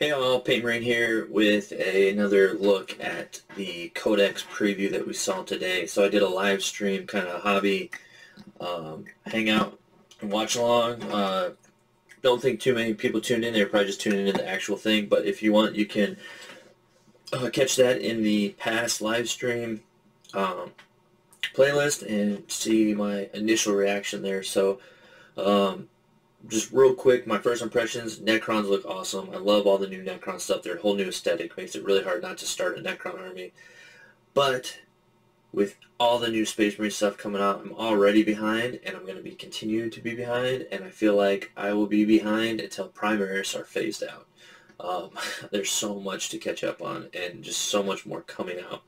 Hey all, Paint Marine here with another look at the Codex Preview that we saw today. So I did a live stream, kind of hobby hangout and watch along. Don't think too many people tuned in. They were probably just tuning in to the actual thing. But if you want, you can catch that in the past live stream playlist and see my initial reaction there. So just real quick, my first impressions, Necrons look awesome. I love all the new Necron stuff. Their whole new aesthetic makes it really hard not to start a Necron army. But with all the new Space Marine stuff coming out, I'm already behind, and I'm going to be continuing to be behind, and I feel like I will be behind until primaries are phased out. There's so much to catch up on, and just so much more coming out.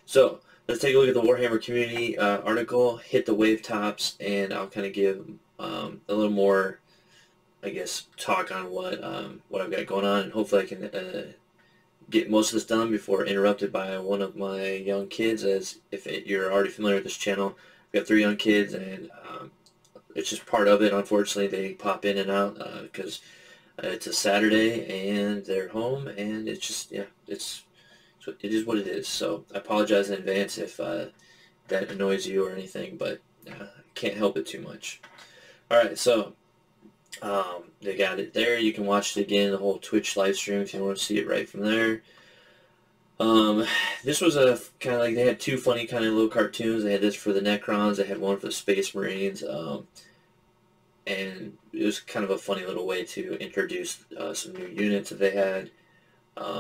So let's take a look at the Warhammer community article, hit the wave tops, and I'll kind of give a little more, I guess, talk on what I've got going on, and hopefully I can get most of this done before interrupted by one of my young kids. As if you're already familiar with this channel, we have 3 young kids, and it's just part of it. Unfortunately, they pop in and out because it's a Saturday and they're home, and it's just, yeah, it is what it is. So I apologize in advance if that annoys you or anything, but I can't help it too much. Alright, so they got it there. You can watch it again, the whole Twitch live stream, if you want to see it right from there. This was a kind of like, they had 2 funny kind of little cartoons. They had this for the Necrons, they had one for the Space Marines, and it was kind of a funny little way to introduce some new units that they had.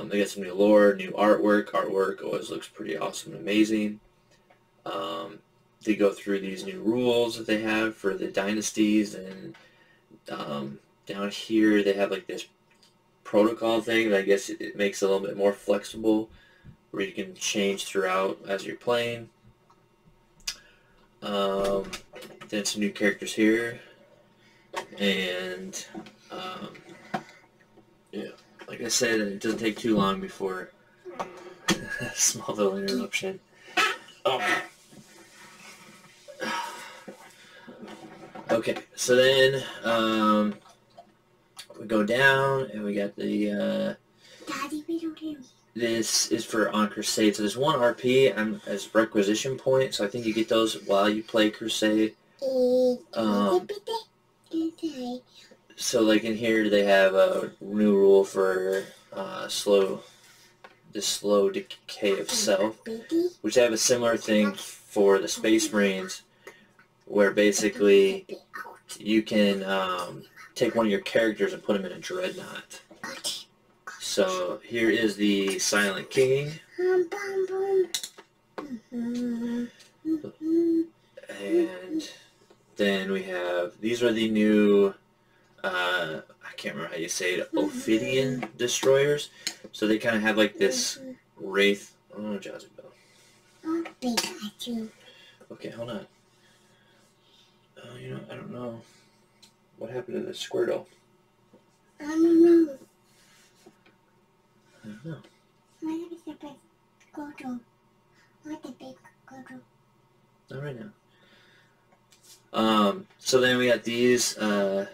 They got some new lore, new artwork. Artwork always looks pretty awesome and amazing. They go through these new rules that they have for the dynasties, and down here they have like this protocol thing that I guess it makes it a little bit more flexible, where you can change throughout as you're playing. Then some new characters here, and yeah, like I said, it doesn't take too long before a small little interruption. Okay, so then we go down, and we got the this is for on Crusade. So there's 1 RP as requisition point, so I think you get those while you play Crusade. So like in here they have a new rule for slow decay of self, which they have a similar thing for the Space Marines, where basically you can take one of your characters and put them in a dreadnought. So here is the Silent King, and then we have, these are the new I can't remember how you say it, Ophidian Destroyers. So they kind of have like this wraith. Oh, Jazzy Bell. Okay, hold on. You know, I don't know. What happened to the Squirtle? I don't know. I don't know. Where is the big Squirtle? Where's the big Squirtle? Not right now. So then we got these new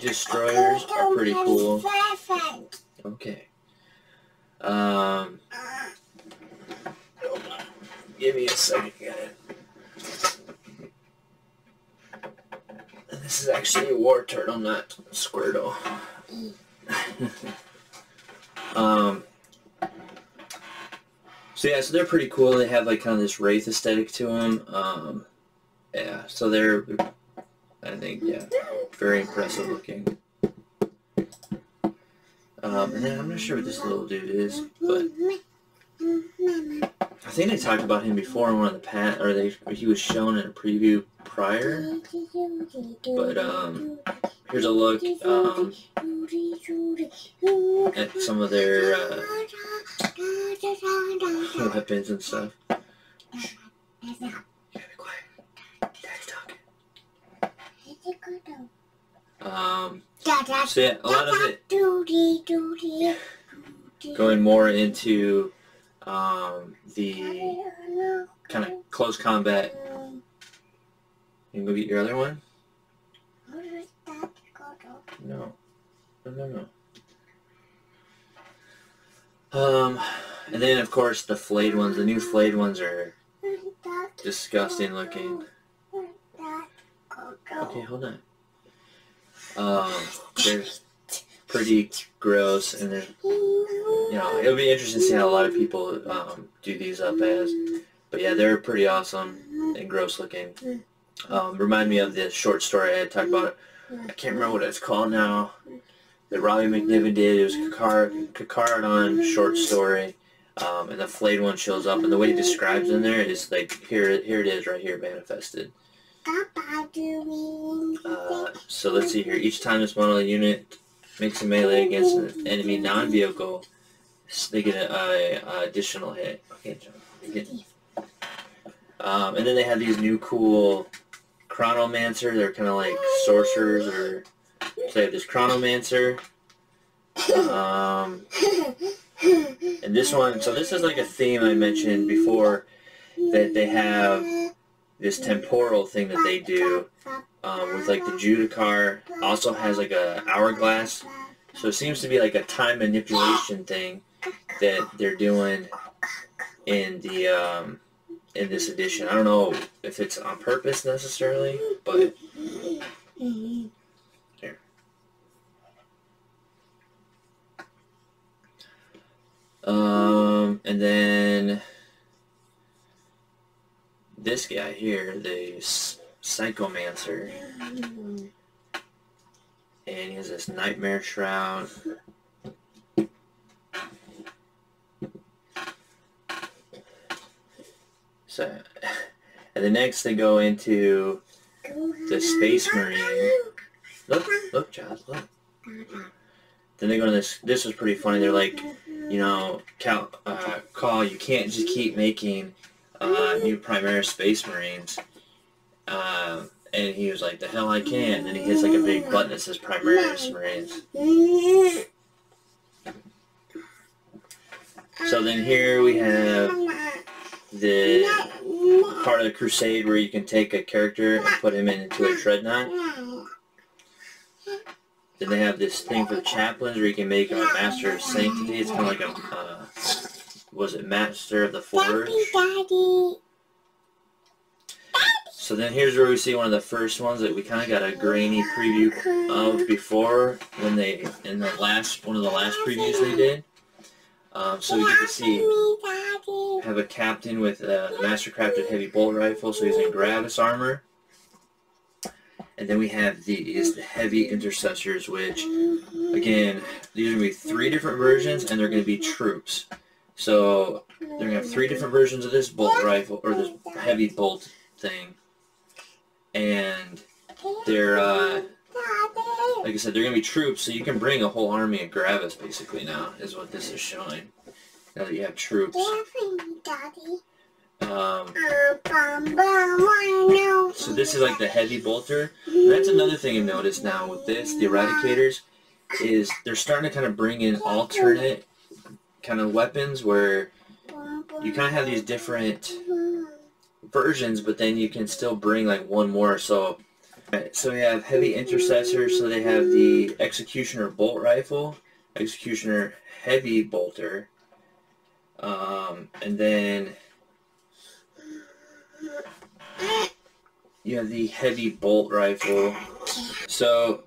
Destroyers are pretty cool. Okay. Give me a second, guys. This is actually a war turtle, not Squirtle. So yeah, so they're pretty cool. They have like kind of this wraith aesthetic to them. Yeah, so they're, I think, yeah, very impressive looking. And then I'm not sure what this little dude is, but I think they talked about him before in one of the past, or he was shown in a preview prior. But here's a look at some of their weapons and stuff. Shh. You gotta be quiet. Daddy's talking. So yeah, a lot of it going more into the kind of close combat. You can go get your other one? No. No, no, no. And then of course the flayed ones. The new flayed ones are disgusting looking. Okay, hold on. They're pretty gross, and they're, you know, it'll be interesting to see how a lot of people do these up as. But yeah, they're pretty awesome and gross looking. Remind me of the short story I had talked about. I can't remember what it's called now. That Robbie McNiven did. It was Kakaradon short story. And the flayed one shows up, and the way he describes in there is like, here it is right here manifested. So let's see here. Each time this model unit makes a melee against an enemy non-vehicle, they get an additional hit. Okay, John. And then they have these new cool Chronomancer. They're kind of like sorcerers, or so they have this Chronomancer. And this one, so this is like a theme I mentioned before, that they have this temporal thing that they do with like the Judicar. Also has like a hourglass, so it seems to be like a time manipulation thing that they're doing in the in this edition. I don't know if it's on purpose necessarily, but here. And then this guy here, the Psychomancer, and he has this Nightmare Shroud. So, and the next they go into the Space Marine. Look, Josh, look. Then they go to this. This was pretty funny. They're like, you know, Call, you can't just keep making new Primaris Space Marines. And he was like, the hell I can. And then he hits like a big button that says Primaris Marines. So then here we have the part of the Crusade where you can take a character and put him into a Dreadnought. Then they have this thing for the chaplains where you can make him a Master of Sanctity. It's kind of like a, was it Master of the Forge? So then here's where we see one of the first ones that we kind of got a grainy preview of before, when they, in the last, one of the last previews they did. So we get to see, have a captain with a master-crafted heavy bolt rifle, so he's in Gravis armor. And then we have these, the heavy Intercessors, which, again, these are going to be 3 different versions, and they're going to be troops. So they're going to have 3 different versions of this bolt rifle, or this heavy bolt thing. And they're, like I said, they're going to be troops, so you can bring a whole army of Gravis, basically, now, is what this is showing. Now that you have troops. So this is like the heavy bolter. And that's another thing you notice now with this, the Eradicators, is they're starting to kind of bring in alternate kind of weapons where you kind of have these different versions, but then you can still bring like one more. So we have heavy Intercessors, so they have the Executioner bolt rifle, Executioner heavy bolter, and then you have the heavy bolt rifle. So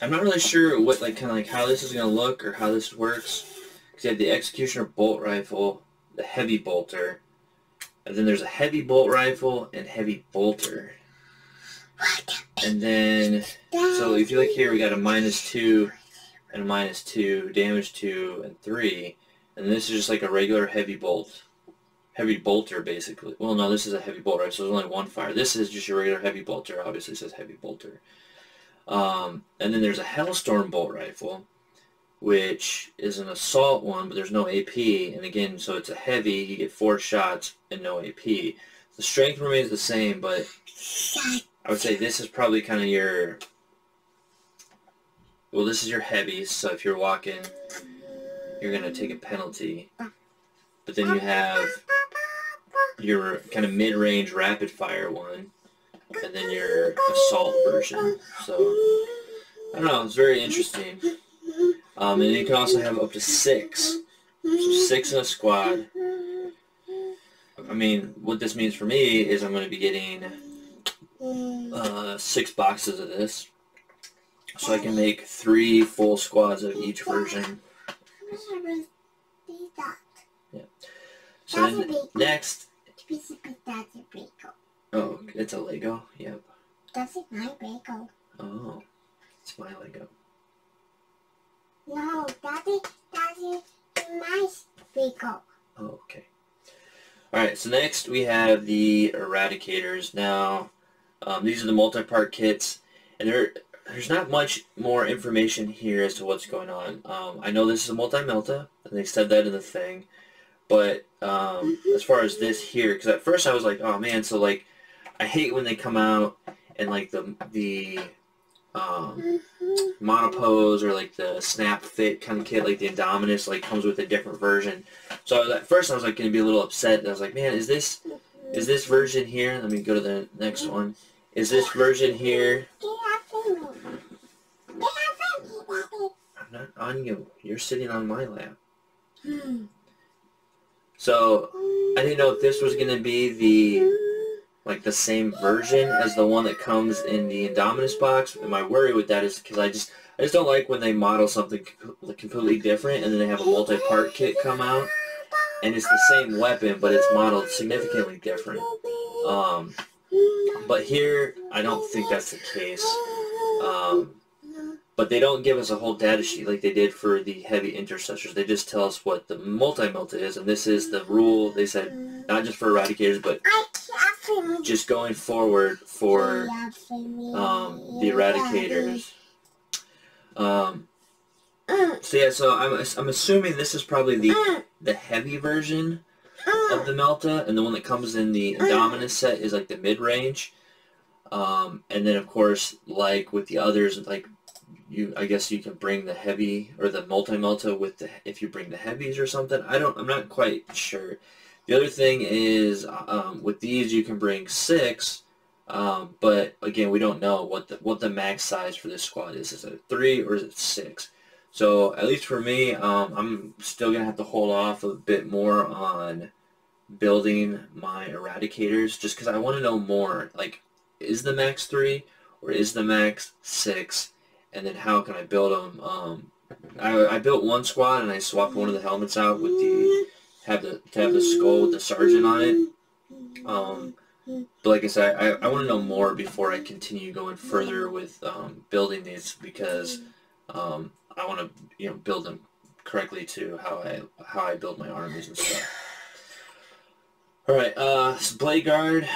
I'm not really sure what, like, kind of like how this is going to look or how this works, because you have the Executioner bolt rifle, the heavy bolter, and then there's a heavy bolt rifle and heavy bolter. And then, so if you look here, we got a -2 and a -2, damage 2 and 3, and this is just like a regular heavy bolter, basically. Well, no, this is a heavy bolt, right? So there's only one fire. This is just your regular heavy bolter. Obviously, it says heavy bolter. And then there's a Hellstorm bolt rifle, which is an assault one, but there's no AP. And again, so it's a heavy. You get 4 shots and no AP. The strength remains the same, but I would say this is probably kind of your... Well, this is your heavies. So if you're walking, you're going to take a penalty. But then you have your kind of mid-range rapid-fire one, and then your assault version. So, I don't know, it's very interesting. And you can also have up to 6 So 6 in a squad. I mean, what this means for me is I'm going to be getting 6 boxes of this. So I can make 3 full squads of each version. Yeah. So then next... Oh, it's a Lego? Yep. That's my Lego. Oh, it's my Lego. No, Daddy, my Lego. Oh, okay. Alright, so next we have the Eradicators. Now, these are the multi-part kits, and there's not much more information here as to what's going on. I know this is a multi-melta, and they said that in the thing, but as far as this here, because at first I was like, oh man, so like, I hate when they come out and like the monopose or like the snap fit kind of kit, like the Indominus, like comes with a different version. So at first I was like going to be a little upset. I was like, man, is this version here? Let me go to the next one. Is this version here? I'm not on you. You're sitting on my lap. So I didn't know if this was going to be the same version as the one that comes in the Indominus box. And my worry with that is because I just don't like when they model something completely different and then they have a multi-part kit come out and it's the same weapon but it's modeled significantly different. But here I don't think that's the case. But they don't give us a whole data sheet like they did for the heavy intercessors. They just tell us what the multi-melta is, and this is the rule. They said not just for Eradicators, but just going forward for the Eradicators. So yeah, so I'm assuming this is probably the heavy version of the Melta, and the one that comes in the Indominus set is like the mid-range. And then of course, like with the others, like I guess you can bring the heavy or the multi-melta with if you bring the heavies or something. I'm not quite sure. The other thing is with these you can bring 6, but again we don't know what the max size for this squad is. Is it 3 or is it 6? So at least for me, I'm still gonna have to hold off a bit more on building my Eradicators just because I want to know more. Like, is the max 3 or is the max 6? And then how can I build them? I built one squad and I swapped one of the helmets out with to have the skull with the sergeant on it. But like I said, I want to know more before I continue going further with building these because I want to build them correctly to how I build my armies and stuff. Alright, so Playguard,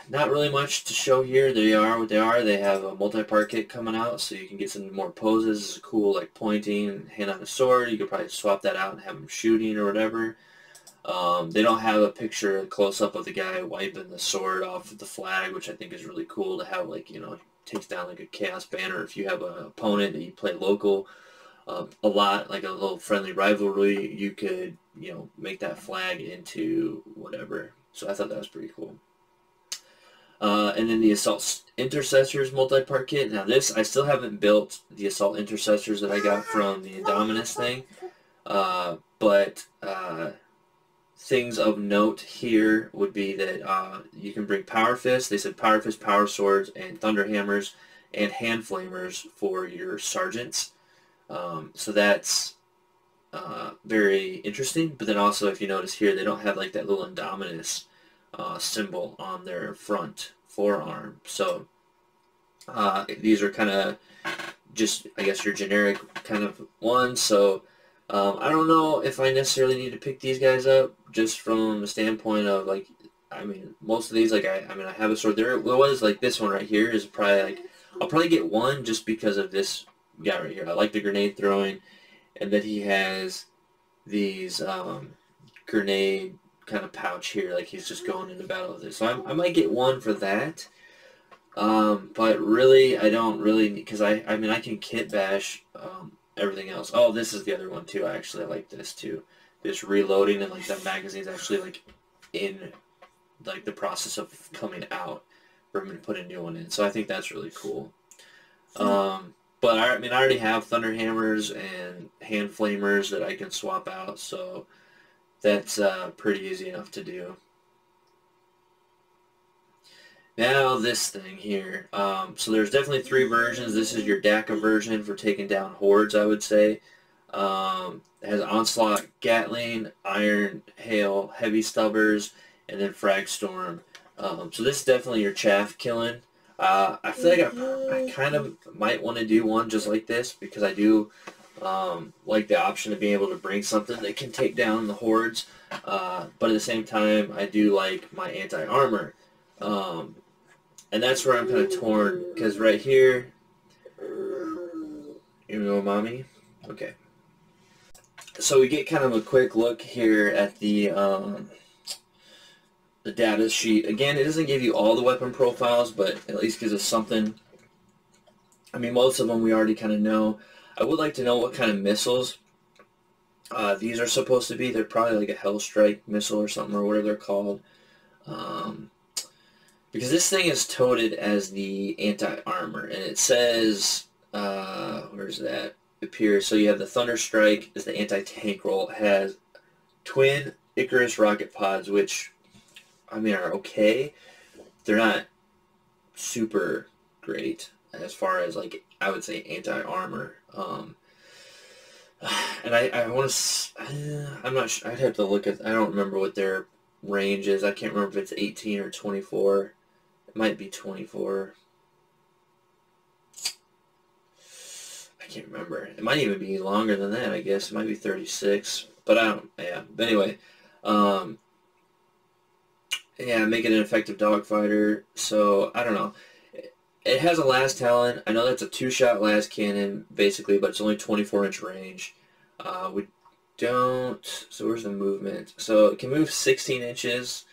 not really much to show here. They are what they are. They have a multi-part kit coming out, so you can get some more poses. This is cool, like pointing, hand on a sword. You could probably swap that out and have them shooting or whatever. They don't have a picture, a close-up of the guy wiping the sword off of the flag, which I think is really cool to have, like, takes down like a chaos banner. If you have an opponent that you play local a lot, like a little friendly rivalry, you could make that flag into whatever. So I thought that was pretty cool. And then the Assault Intercessors multi-part kit. Now this, I still haven't built the Assault Intercessors that I got from the Indominus thing. But things of note here would be that you can bring Power Fists. They said Power Fists, Power Swords, and Thunder Hammers, and Hand Flamers for your Sergeants. So that's very interesting. But then also, if you notice here, they don't have like that little Indominus symbol on their front forearm. So these are kind of just, I guess, your generic kind of ones. So I don't know if I necessarily need to pick these guys up just from the standpoint of, like, I mean, most of these, like, I have a sword. There was, like, this one right here is probably, like, I'll probably get one just because of this guy right here. I like the grenade throwing, and then he has these grenade kind of pouch here, like he's just going into battle with it. So I might get one for that. But really, I don't really, because I can kit bash everything else. Oh, this is the other one too. I like this too. This reloading and like that magazine's actually like in like the process of coming out for me to put a new one in. So I think that's really cool. But I mean, I already have Thunder Hammers and Hand Flamers that I can swap out, so that's pretty easy enough to do. Now this thing here. So there's definitely 3 versions. This is your DACA version for taking down hordes, I would say. It has Onslaught, Gatling, Iron Hail, Heavy Stubbers, and then Frag Storm. So this is definitely your chaff killing. I feel like I kind of might want to do one just like this because I do like the option of being able to bring something that can take down the hordes. But at the same time, I do like my anti-armor. And that's where I'm kind of torn, because right here, you know, mommy? Okay. So we get kind of a quick look here at the data sheet. Again, it doesn't give you all the weapon profiles, but at least gives us something. I mean, most of them we already kind of know. I would like to know what kind of missiles these are supposed to be. They're probably like a Hellstrike missile or something, or whatever they're called. Because this thing is touted as the anti-armor, and it says, where's that? Appears. So you have the Thunder Strike as the anti-tank roll. It has twin Icarus rocket pods, which, I mean, are okay. They're not super great as far as, like, I would say anti-armor. And I want to, I'm not sure, I'd have to look at, I don't remember what their range is. I can't remember if it's 18 or 24. It might be 24. I can't remember. It might even be longer than that, I guess. It might be 36. But I don't, yeah. But anyway, yeah, make it an effective dogfighter. So, I don't know. It has a last talent. I know that's a 2-shot last cannon, basically, but it's only 24-inch range. We don't, so where's the movement? So it can move 16 inches.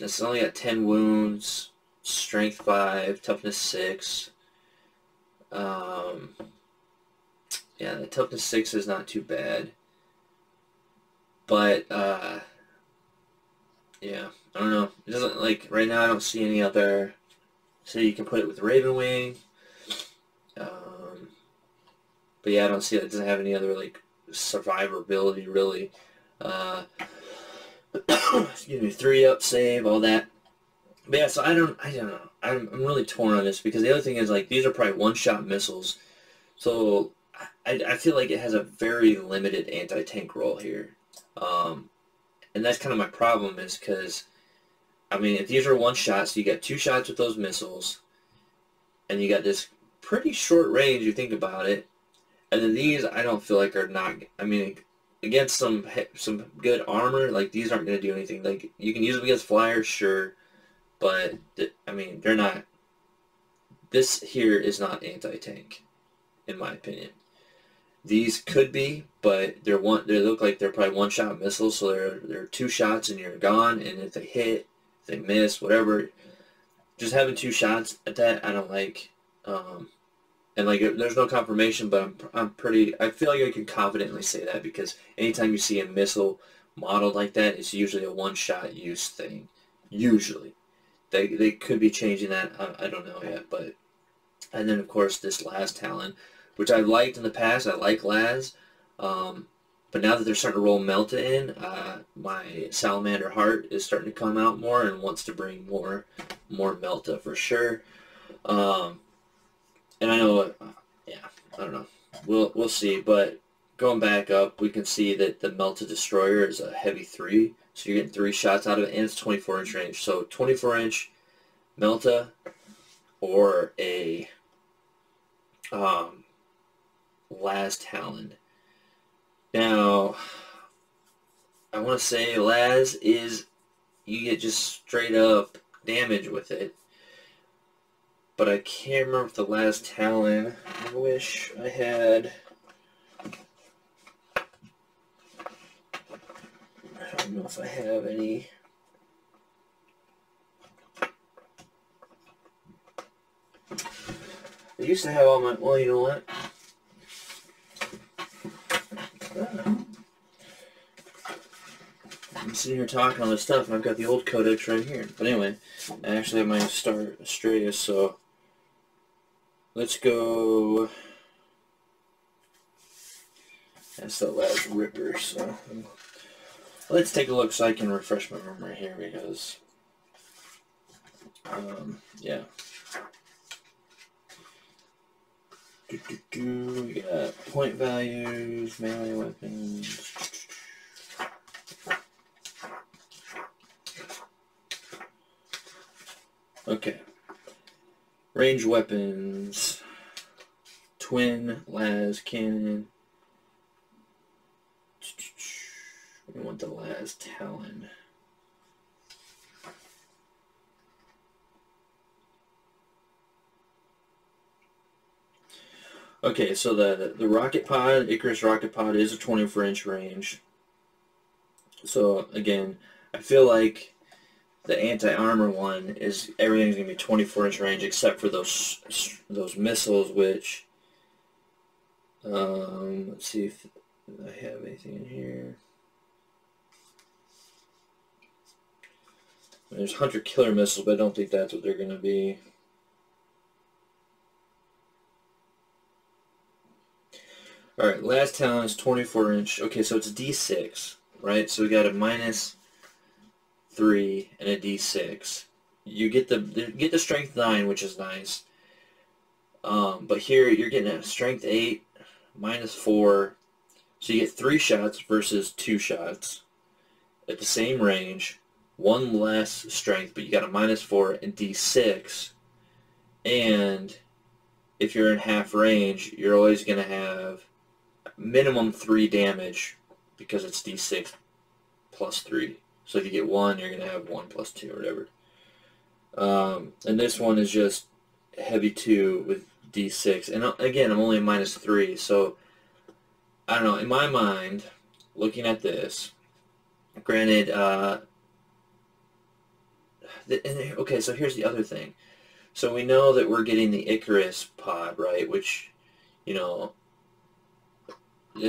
It's only got 10 wounds, strength 5, toughness 6. Yeah, the toughness 6 is not too bad. But, yeah, I don't know. It doesn't, like, right now I don't see any other, so you can put it with Ravenwing. But yeah, I don't see it. It doesn't have any other, like, survivability, really. Excuse me, 3-up save, all that. But yeah, so I don't know. I'm really torn on this because the other thing is, like, these are probably 1-shot missiles. So I feel like it has a very limited anti-tank role here. And that's kind of my problem is because, I mean, if these are 1-shots, so you got 2 shots with those missiles, and you got this pretty short range, you think about it, and then these I don't feel like are not, I mean, against some good armor, like, these aren't going to do anything. Like, you can use them against flyers, sure, but, I mean, they're not, this here is not anti-tank, in my opinion. These could be, but they look like they're probably 1-shot missiles, so they're 2 shots and you're gone, and if they hit, if they miss, whatever, just having 2 shots at that, I don't like. And, like, there's no confirmation, but I feel like I can confidently say that because anytime you see a missile modeled like that, it's usually a 1-shot use thing. Usually. They could be changing that. I don't know yet, but... And then, of course, this Laz talent, which I liked in the past. I like Laz. But now that they're starting to roll Melta in, my Salamander heart is starting to come out more and wants to bring more Melta for sure. And I know, yeah, I don't know. We'll see. But going back up, we can see that the Melta Destroyer is a heavy 3. So you're getting 3 shots out of it, and it's 24-inch range. So 24-inch Melta or a Laz Talon. Now, I want to say Laz is, you get just straight up damage with it. But I can't remember if the Laz Talon, I wish I had, I don't know if I have any. I used to have all my, well, you know what? I'm sitting here talking all this stuff, and I've got the old codex right here. But anyway, I actually have my Star Astraeus, so let's go. That's the last ripper, so let's take a look so I can refresh my memory here because, yeah. We got point values, melee weapons. Okay. Range weapons. Twin las cannon. We want the las talon. Okay, so the rocket pod, Icarus rocket pod, is a 24-inch range. So again, I feel like the anti-armor one is everything's gonna be 24-inch range except for those missiles, which let's see if I have anything in here. There's Hunter Killer missiles, but I don't think that's what they're gonna be. Alright, last talent is 24-inch. Okay, so it's a D6, right? So we got a -3 and a D6. You get the strength 9, which is nice. But here you're getting a strength 8, -4. So you get 3 shots versus 2 shots at the same range. 1 less strength, but you got a -4 and D6. And if you're in half range, you're always going to have minimum 3 damage because it's D6 plus 3. So if you get 1, you're going to have 1 plus 2 or whatever. And this one is just heavy 2 with D6. And again, I'm only a -3, so I don't know. In my mind, looking at this, granted, okay, so here's the other thing. So we know that we're getting the Icarus pod, right? Which, you know,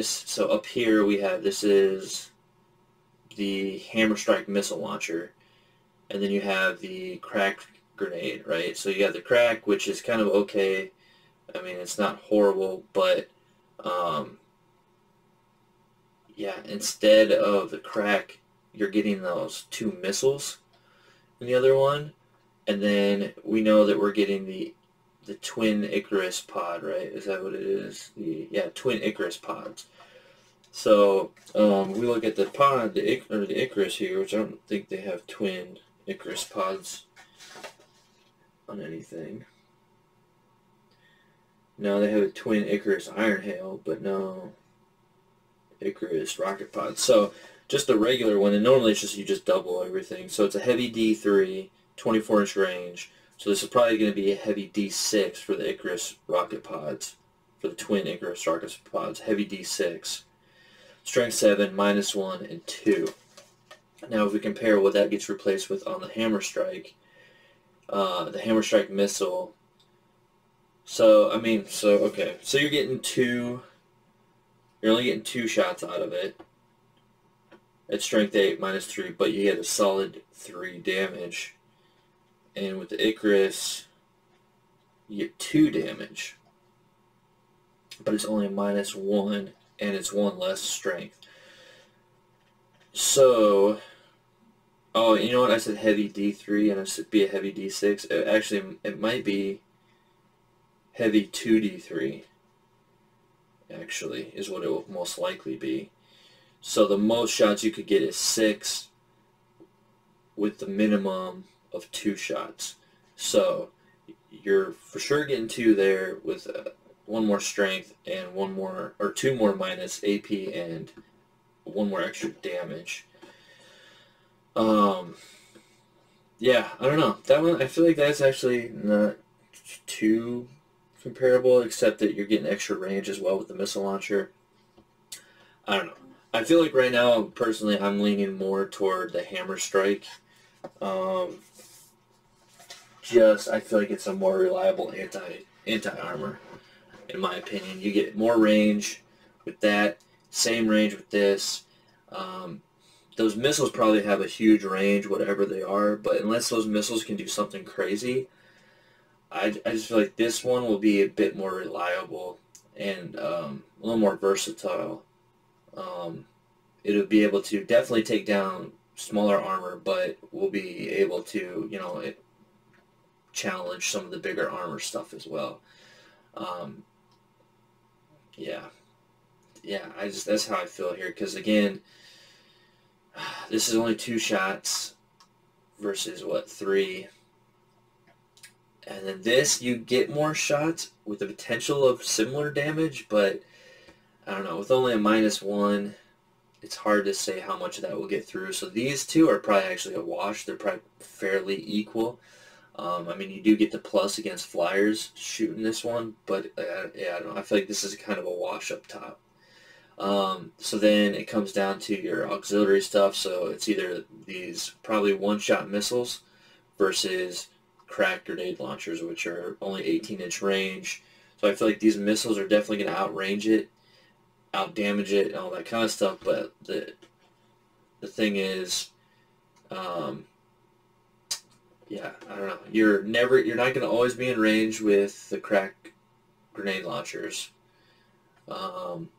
so up here we have, this is the Hammer Strike missile launcher, and then you have the crack grenade, right? So you have the crack, which is kind of okay. I mean, it's not horrible, but yeah, instead of the crack, you're getting those 2 missiles in the other one, and then we know that we're getting the twin Icarus pod, right? Is that what it is? Yeah, twin Icarus pods. So we look at the pod, the Icarus here, which I don't think they have twin Icarus pods on anything. No, they have a twin Icarus Iron Hail, but no Icarus rocket pod. So just a regular one, and normally it's just you just double everything. So it's a heavy D3, 24-inch range. So this is probably going to be a heavy D6 for the Icarus rocket pods, for the twin Icarus rocket pods, heavy D6. Strength 7, -1, and 2. Now if we compare what that gets replaced with on the Hammer Strike, the Hammer Strike missile. So, I mean, okay. So you're getting 2, you're only getting 2 shots out of it. At strength 8, -3, but you get a solid 3 damage. And with the Icarus, you get 2 damage. But it's only a -1, and it's 1 less strength. So, oh, you know what? I said heavy D3, and it should be a heavy D6. Actually, it might be heavy 2D3, actually, is what it will most likely be. So the most shots you could get is 6 with the minimum of 2 shots. So you're for sure getting 2 there with 1 more strength and 1 more, or 2 more minus AP and 1 more extra damage. Yeah, I don't know. That one, I feel like that's actually not too comparable, except that you're getting extra range as well with the missile launcher. I don't know. I feel like right now, personally, I'm leaning more toward the Hammer Strike. I feel like it's a more reliable anti-armor, in my opinion. You get more range with that, same range with this. Those missiles probably have a huge range, whatever they are, but unless those missiles can do something crazy, I just feel like this one will be a bit more reliable and a little more versatile. It'll be able to definitely take down smaller armor, but will be able to, you know, challenge some of the bigger armor stuff as well. Yeah, yeah. That's how I feel here. Because again, this is only 2 shots versus what, 3. And then this, you get more shots with the potential of similar damage, but I don't know, with only a -1, it's hard to say how much of that will get through. So these two are probably actually a wash. They're probably fairly equal. I mean, you do get the plus against flyers shooting this one, but yeah, I don't know. I feel like this is kind of a wash up top. So then it comes down to your auxiliary stuff. So it's either these probably one-shot missiles versus crack grenade launchers, which are only 18-inch range. So I feel like these missiles are definitely going to outrange it, outdamage it, and all that kind of stuff. But the thing is, yeah, I don't know. You're not going to always be in range with the crack grenade launchers. And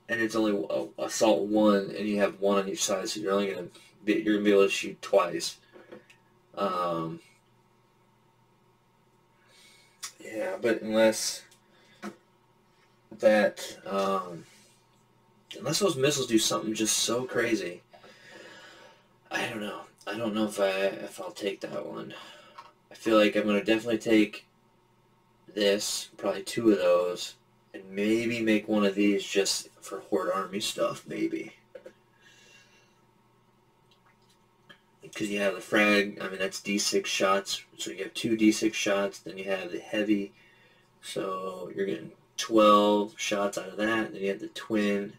it's only assault 1, and you have 1 on each side, so you're only going to be able to shoot twice. Yeah, but unless those missiles do something just so crazy, I don't know. I don't know if I'll take that one. I feel like I'm going to definitely take this, probably 2 of those, and maybe make 1 of these just for Horde Army stuff, maybe. Because you have the frag, I mean, that's D6 shots, so you have 2 D6 shots, then you have the heavy, so you're getting 12 shots out of that, then you have the twin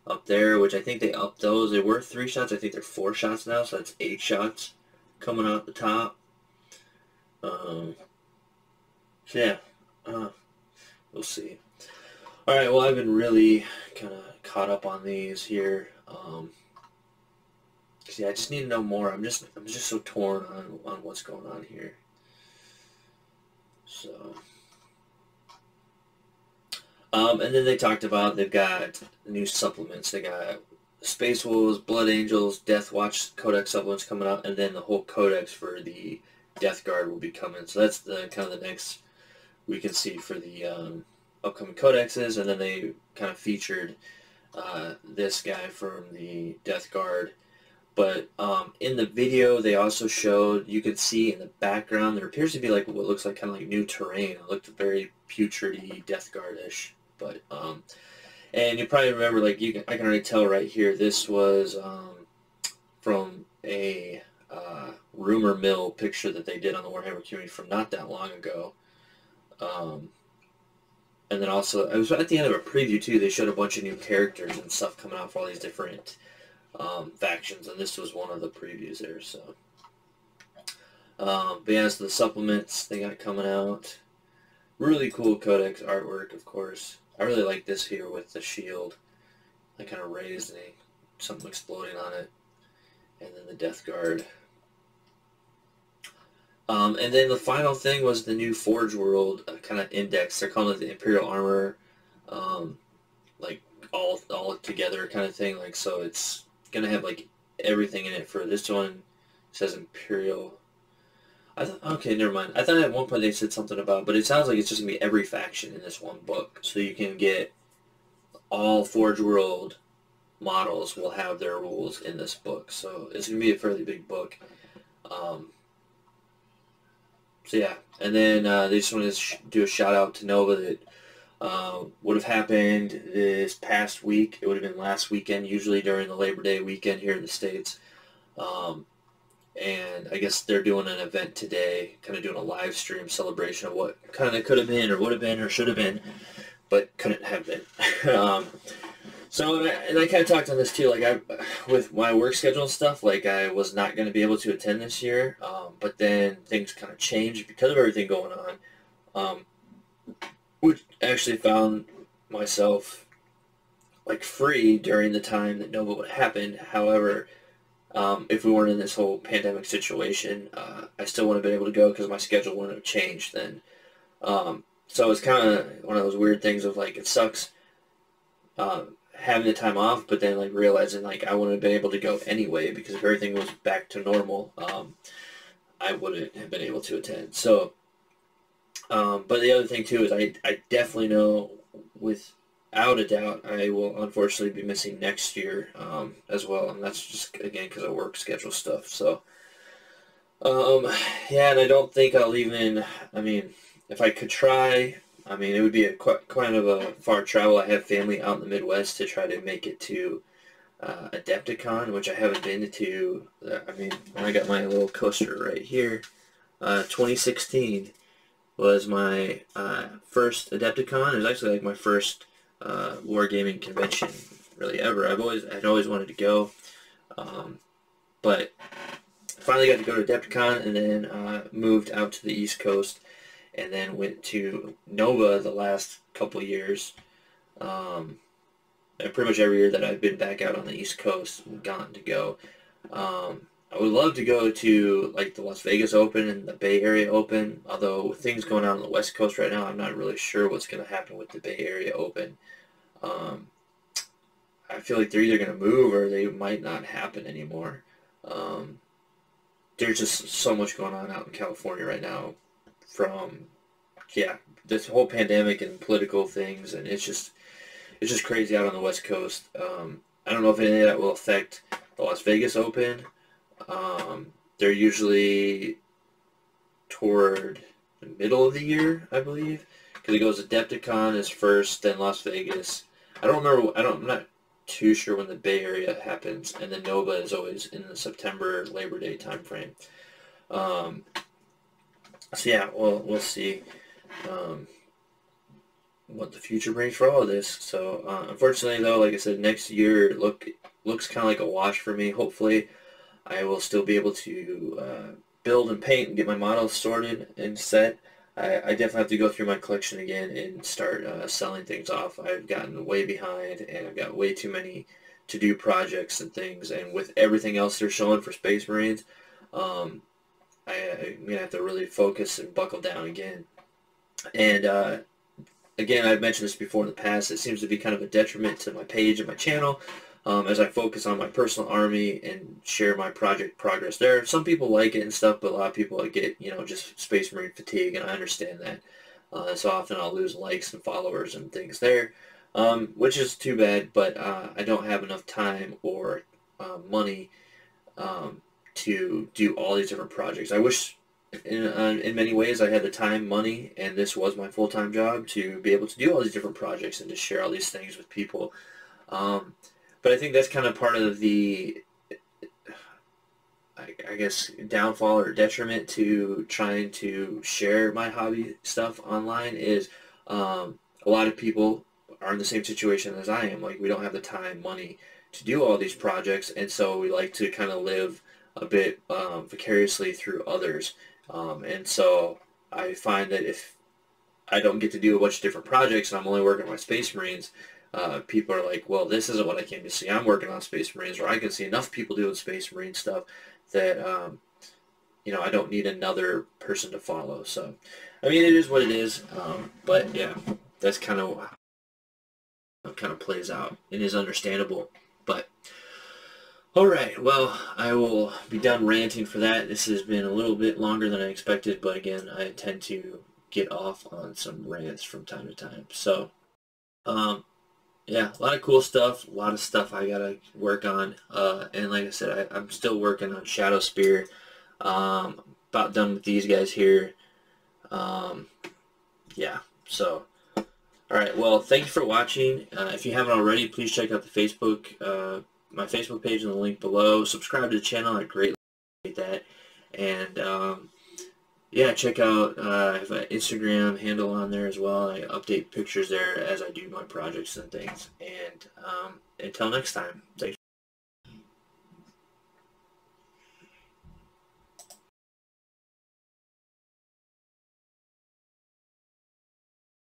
up there, which I think they upped those. They were 3 shots, I think they're 4 shots now, so that's 8 shots coming out the top. So yeah, we'll see. Alright, well, I've been really kind of caught up on these here. Yeah, I just need to know more. I'm just so torn on what's going on here. So, and then they talked about they've got new supplements. They got Space Wolves, Blood Angels, Death Watch Codex supplements coming out, and then the whole Codex for the Death Guard will be coming. So that's the kind of the next we can see for the upcoming Codexes, and then they kind of featured this guy from the Death Guard. But in the video, they also showed, you could see in the background, there appears to be like what looks like kind of like new terrain. It looked very putrid-y, Death Guard-ish. But, and you probably remember, like, I can already tell right here, this was from a rumor mill picture that they did on the Warhammer community from not that long ago. And then also, it was at the end of a preview, too, they showed a bunch of new characters and stuff coming out for all these different factions, and this was one of the previews there. So, but yeah, so the supplements they got coming out, really cool Codex artwork, of course. I really like this here with the shield, I kind of raised and something exploding on it, and then the Death Guard. And then the final thing was the new Forge World kind of index. They're calling it the Imperial Armor, like all together kind of thing. Like, so it's gonna have like everything in it. For this one, it says Imperial. Okay, never mind. I thought at one point they said something about, but it sounds like it's just gonna be every faction in this one book. So you can get all Forge World models will have their rules in this book. So it's gonna be a fairly big book. So yeah, and then they just wanted to do a shout out to Nova that would have happened this past week. It would have been last weekend, usually during the Labor Day weekend here in the States. And I guess they're doing an event today, kind of doing a live stream celebration of what kind of could have been or would have been or should have been, but couldn't have been. So, and I kind of talked on this too, like with my work schedule and stuff, like I was not going to be able to attend this year, but then things kind of changed because of everything going on, which actually found myself like free during the time that Nova would happen. However, if we weren't in this whole pandemic situation, I still would have been able to go because my schedule wouldn't have changed then. So it's kind of one of those weird things of like, it sucks having the time off, but then like realizing like I wouldn't have been able to go anyway because if everything was back to normal, I wouldn't have been able to attend. So, but the other thing too is I definitely know without a doubt I will unfortunately be missing next year as well, and that's just again because of work schedule stuff. So, yeah, and I don't think I'll even. I mean, if I could try. I mean, it would be quite of a far travel. I have family out in the Midwest to try to make it to Adepticon, which I haven't been to. I mean, I got my little coaster right here. 2016 was my first Adepticon. It was actually like my first wargaming convention really ever. I'd always wanted to go, but finally got to go to Adepticon, and then moved out to the East Coast. And then went to Nova the last couple years. And pretty much every year that I've been back out on the East Coast, gotten to go. I would love to go to like the Las Vegas Open and the Bay Area Open. Although with things going on the West Coast right now, I'm not really sure what's going to happen with the Bay Area Open. I feel like they're either going to move or they might not happen anymore. There's just so much going on out in California right now. From this whole pandemic and political things, and it's just crazy out on the West Coast. I don't know if any of that will affect the Las Vegas Open. They're usually toward the middle of the year, I believe, because it goes Adepticon is first, then Las Vegas. I'm not too sure when the Bay Area happens, and then Nova is always in the September Labor Day timeframe. So yeah, we'll see what the future brings for all of this. So unfortunately, though, like I said, next year looks kind of like a wash for me. Hopefully, I will still be able to build and paint and get my models sorted and set. I definitely have to go through my collection again and start selling things off. I've gotten way behind, and I've got way too many to-do projects and things. And with everything else they're showing for Space Marines, I'm going to have to really focus and buckle down again. And again, I've mentioned this before in the past, it seems to be kind of a detriment to my page and my channel as I focus on my personal army and share my project progress there. Some people like it and stuff, but a lot of people get, just Space Marine fatigue, and I understand that. So often I'll lose likes and followers and things there, which is too bad, but I don't have enough time or money to do all these different projects. I wish in many ways I had the time, money, and this was my full-time job to be able to do all these different projects and to share all these things with people. But I think that's kind of part of the, I guess, downfall or detriment to trying to share my hobby stuff online is a lot of people are in the same situation as I am. Like, we don't have the time, money to do all these projects, and so we like to kind of live a bit vicariously through others. And so I find that if I don't get to do a bunch of different projects and I'm only working on my Space Marines, people are like, well, this isn't what I came to see. I'm working on Space Marines, or I can see enough people doing Space Marine stuff that, I don't need another person to follow. So, I mean, it is what it is. But yeah, that's kind of how it kind of plays out. It is understandable. But alright, well, I will be done ranting for that. This has been a little bit longer than I expected, but again, I tend to get off on some rants from time to time. So, yeah, a lot of cool stuff, a lot of stuff I gotta work on, and like I said, I'm still working on Shadow Spear. About done with these guys here. Yeah, so, alright, well, thank you for watching. If you haven't already, please check out the Facebook, my Facebook page in the link below. Subscribe to the channel. I greatly appreciate that. And yeah, check out I have an Instagram handle on there as well. I update pictures there as I do my projects and things. And until next time, thanks.